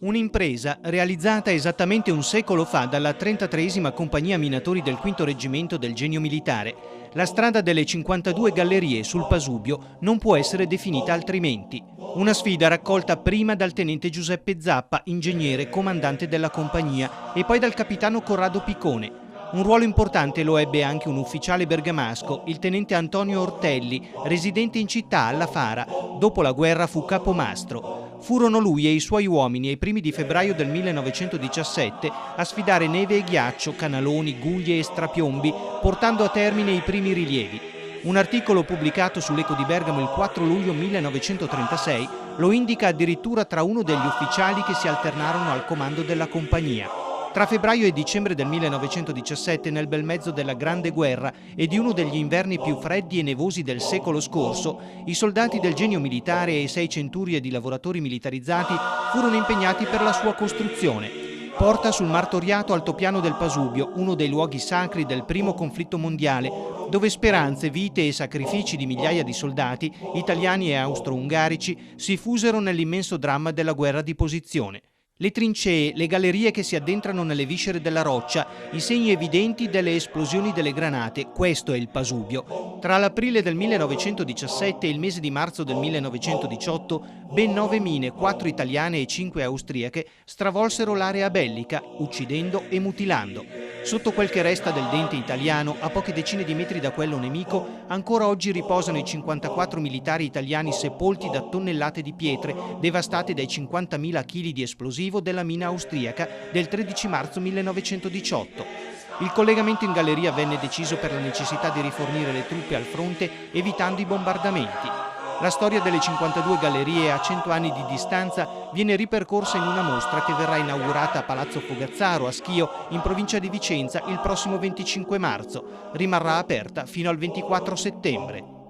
Un'impresa realizzata esattamente un secolo fa dalla 33esima Compagnia Minatori del V Reggimento del Genio Militare. La strada delle 52 gallerie sul Pasubio non può essere definita altrimenti. Una sfida raccolta prima dal tenente Giuseppe Zappa, ingegnere comandante della compagnia, e poi dal capitano Corrado Piccone. Un ruolo importante lo ebbe anche un ufficiale bergamasco, il tenente Antonio Ortelli, residente in città alla Fara. Dopo la guerra fu capomastro. Furono lui e i suoi uomini ai primi di febbraio del 1917 a sfidare neve e ghiaccio, canaloni, guglie e strapiombi, portando a termine i primi rilievi. Un articolo pubblicato sull'Eco di Bergamo il 4 luglio 1936 lo indica addirittura tra uno degli ufficiali che si alternarono al comando della compagnia. Tra febbraio e dicembre del 1917, nel bel mezzo della Grande Guerra e di uno degli inverni più freddi e nevosi del secolo scorso, i soldati del Genio Militare e 6 centurie di lavoratori militarizzati furono impegnati per la sua costruzione. Porta sul martoriato altopiano del Pasubio, uno dei luoghi sacri del primo conflitto mondiale, dove speranze, vite e sacrifici di migliaia di soldati, italiani e austro-ungarici, si fusero nell'immenso dramma della guerra di posizione. Le trincee, le gallerie che si addentrano nelle viscere della roccia, i segni evidenti delle esplosioni delle granate, questo è il Pasubio. Tra l'aprile del 1917 e il mese di marzo del 1918, ben 9 mine, 4 italiane e 5 austriache, stravolsero l'area bellica, uccidendo e mutilando. Sotto quel che resta del dente italiano, a poche decine di metri da quello nemico, ancora oggi riposano i 54 militari italiani sepolti da tonnellate di pietre, devastate dai 50.000 kg di esplosivo della mina austriaca del 13 marzo 1918. Il collegamento in galleria venne deciso per la necessità di rifornire le truppe al fronte evitando i bombardamenti. La storia delle 52 gallerie a 100 anni di distanza viene ripercorsa in una mostra che verrà inaugurata a Palazzo Fogazzaro, a Schio, in provincia di Vicenza, il prossimo 25 marzo. Rimarrà aperta fino al 24 settembre.